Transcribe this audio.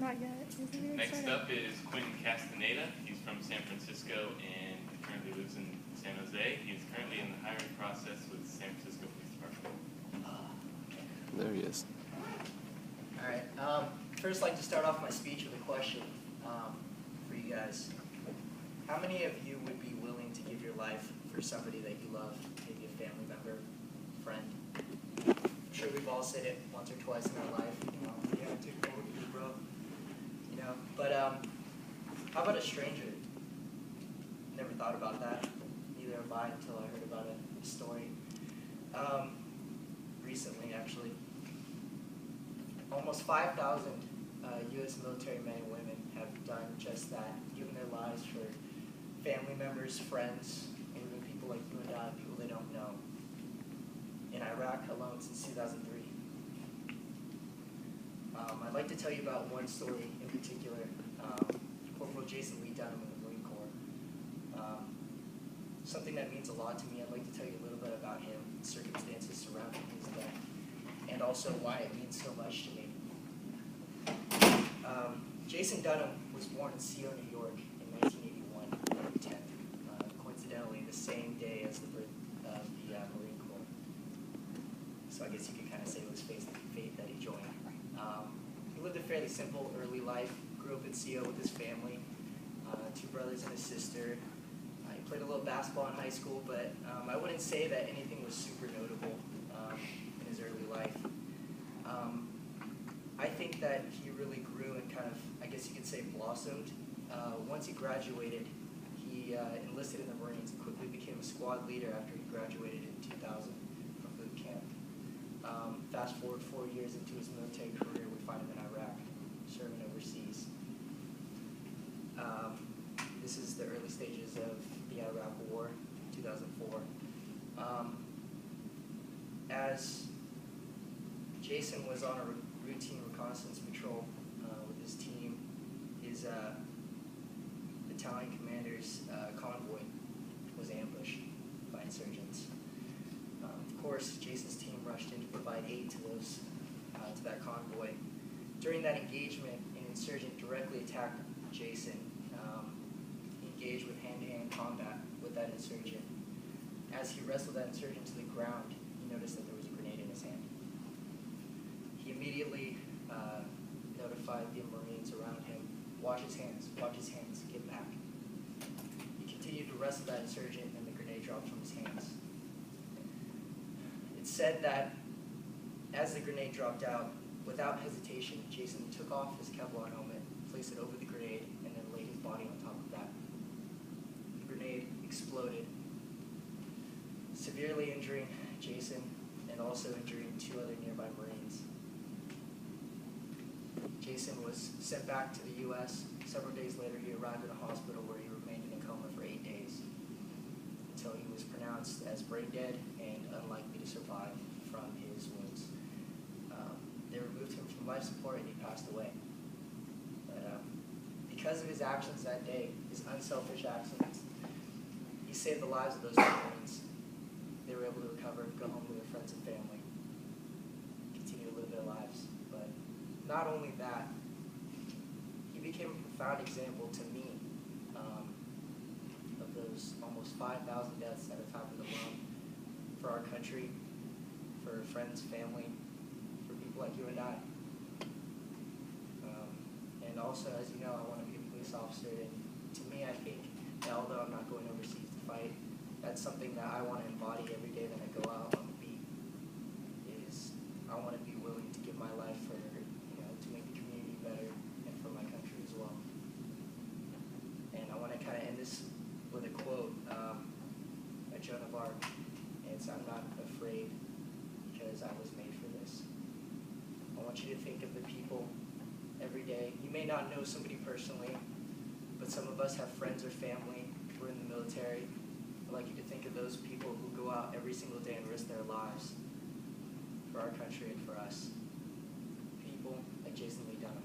Not yet. Next up is Quinten Tribute. He's from San Francisco and currently lives in San Jose. He's currently in the hiring process with San Francisco Police Department. There he is. All right. First, I'd like to start off my speech with a question for you guys. How many of you would be willing to give your life for somebody that you love, maybe a family member, friend? I'm sure we've all said it once or twice in our life. You know, yeah, I take over you, bro. You know, but how about a stranger? Never thought about that. Neither have I until I heard about a story. Recently, actually. Almost 5,000 U.S. military men and women have done just that, given their lives for family members, friends, and even people like you and I, people they don't know. In Iraq alone since 2003. I'd like to tell you about one story in particular. Corporal Jason Lee Dunham in the Marine Corps. Something that means a lot to me. I'd like to tell you a little bit about him, the circumstances surrounding his death, and also why it means so much to me. Jason Dunham was born in Seo, New York in 1981, November 10th, coincidentally the same day as the birth of the Marine Corps. So I guess you could kind of say it was fate that he joined. He lived a fairly simple early life, grew up in Seo with his family, 2 brothers and a sister. He played a little basketball in high school, but I wouldn't say that anything was super notable in his early life. I think that he really grew and kind of, I guess you could say, blossomed. Once he graduated, he enlisted in the Marines and quickly became a squad leader after he graduated in 2000 from boot camp. Fast forward 4 years into his military career, we find him in Iraq, serving overseas. This is the early stages of the Iraq War, 2004. As Jason was on a routine reconnaissance patrol with his team, his battalion commander's convoy was ambushed by insurgents. Of course, Jason's team rushed in to provide aid to that convoy. During that engagement, an insurgent directly attacked Jason. He engaged with hand-to-hand combat with that insurgent. As he wrestled that insurgent to the ground, he noticed that there was a grenade in his hand. He immediately notified the Marines around him, watch his hands, get back. He continued to wrestle that insurgent and the grenade dropped from his hands. It's said that as the grenade dropped out, without hesitation, Jason took off his Kevlar helmet, placed it over the grenade, and then laid his body on top of that. The grenade exploded, severely injuring Jason and also injuring 2 other nearby Marines. Jason was sent back to the U.S. Several days later, he arrived in a hospital where he remained in a coma for 8 days until he was pronounced as brain dead and unlikely to survive from his wounds. They removed him from life support and he passed away. But because of his actions that day, his unselfish actions, he saved the lives of those Marines. They were able to recover, go home to their friends and family, continue to live their lives. But not only that, he became a profound example to me of those almost 5,000 deaths that have happened alone for our country, for friends, family, for people like you and I. And also, as you know, I want to be a police officer, and to me, I think that although I'm not going overseas to fight, that's something that I want to embody every day that I go out on the beat. Is I want to be willing to give my life for, to make the community better and for my country as well. And I want to kind of end this with a quote by Joan of Arc. And it's, "I'm not afraid because I was made for this." I want you to think of the people every day. You may not know somebody personally, but some of us have friends or family who are in the military. I'd like you to think of those people who go out every single day and risk their lives for our country and for us. People like Jason Lee Dunham.